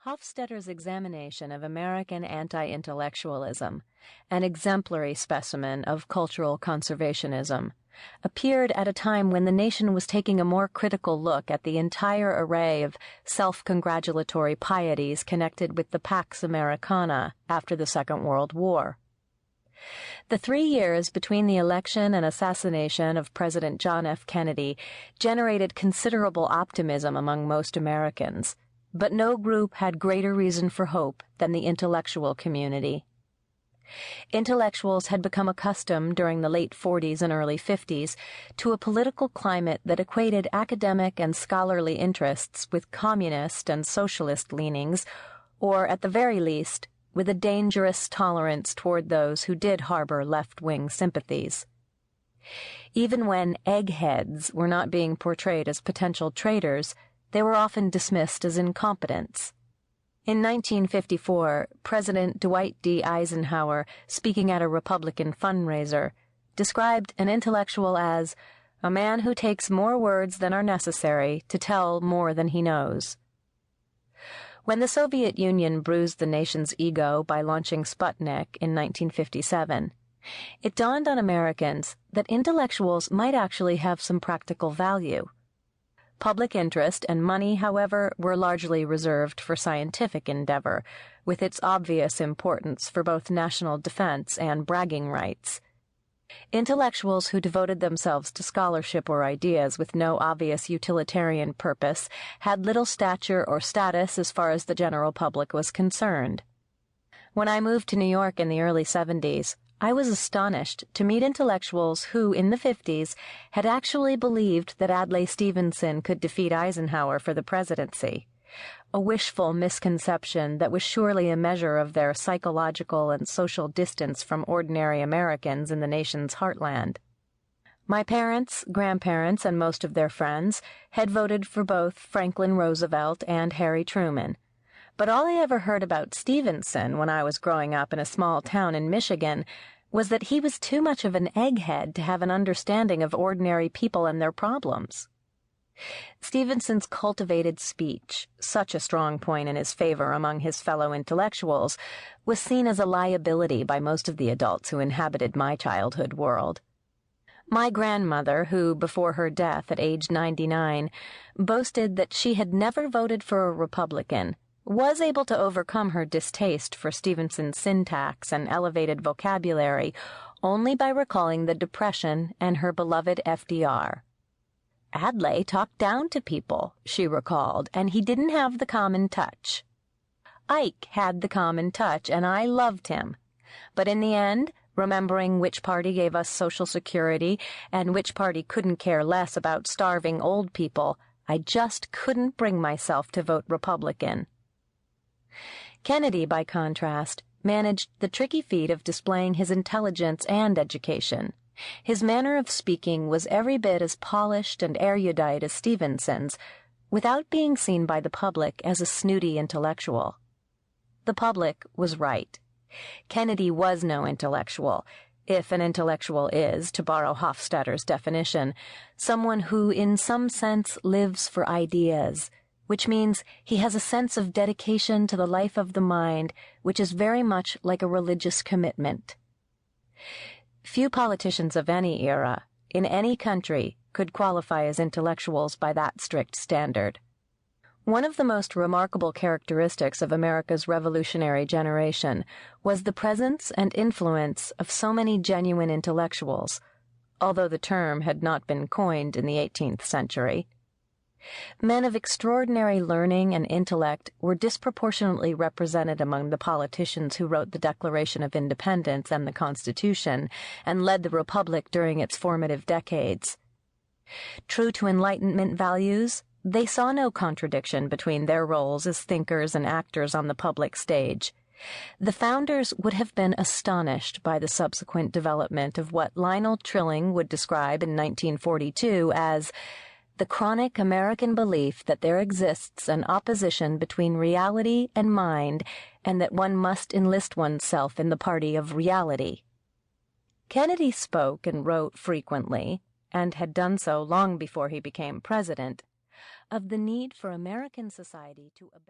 Hofstadter's examination of American anti-intellectualism, an exemplary specimen of cultural conservationism, appeared at a time when the nation was taking a more critical look at the entire array of self-congratulatory pieties connected with the Pax Americana after the Second World War. The 3 years between the election and assassination of President John F. Kennedy generated considerable optimism among most Americans, but no group had greater reason for hope than the intellectual community. Intellectuals had become accustomed during the late 40s and early 50s to a political climate that equated academic and scholarly interests with communist and socialist leanings, or at the very least, with a dangerous tolerance toward those who did harbor left-wing sympathies. Even when eggheads were not being portrayed as potential traitors, they were often dismissed as incompetents. In 1954, President Dwight D. Eisenhower, speaking at a Republican fundraiser, described an intellectual as a man who takes more words than are necessary to tell more than he knows. When the Soviet Union bruised the nation's ego by launching Sputnik in 1957, it dawned on Americans that intellectuals might actually have some practical value. Public interest and money, however, were largely reserved for scientific endeavor, with its obvious importance for both national defense and bragging rights. Intellectuals who devoted themselves to scholarship or ideas with no obvious utilitarian purpose had little stature or status as far as the general public was concerned. When I moved to New York in the early 70s, I was astonished to meet intellectuals who, in the 50s, had actually believed that Adlai Stevenson could defeat Eisenhower for the presidency, a wishful misconception that was surely a measure of their psychological and social distance from ordinary Americans in the nation's heartland. My parents, grandparents, and most of their friends had voted for both Franklin Roosevelt and Harry Truman, but all I ever heard about Stevenson when I was growing up in a small town in Michigan was that he was too much of an egghead to have an understanding of ordinary people and their problems. Stevenson's cultivated speech, such a strong point in his favor among his fellow intellectuals, was seen as a liability by most of the adults who inhabited my childhood world. My grandmother, who, before her death at age 99, boasted that she had never voted for a Republican, was able to overcome her distaste for Stevenson's syntax and elevated vocabulary only by recalling the Depression and her beloved FDR. Adlai talked down to people, she recalled, and he didn't have the common touch. Ike had the common touch, and I loved him. But in the end, remembering which party gave us Social Security and which party couldn't care less about starving old people, I just couldn't bring myself to vote Republican. Kennedy, by contrast, managed the tricky feat of displaying his intelligence and education. His manner of speaking was every bit as polished and erudite as Stevenson's, without being seen by the public as a snooty intellectual. The public was right. Kennedy was no intellectual, if an intellectual is, to borrow Hofstadter's definition, someone who in some sense lives for ideas, which means he has a sense of dedication to the life of the mind, which is very much like a religious commitment. Few politicians of any era, in any country, could qualify as intellectuals by that strict standard. One of the most remarkable characteristics of America's revolutionary generation was the presence and influence of so many genuine intellectuals, although the term had not been coined in the 18th century. Men of extraordinary learning and intellect were disproportionately represented among the politicians who wrote the Declaration of Independence and the Constitution and led the Republic during its formative decades. True to Enlightenment values, they saw no contradiction between their roles as thinkers and actors on the public stage. The founders would have been astonished by the subsequent development of what Lionel Trilling would describe in 1942 as the chronic American belief that there exists an opposition between reality and mind, and that one must enlist oneself in the party of reality. Kennedy spoke and wrote frequently, and had done so long before he became president, of the need for American society to abandon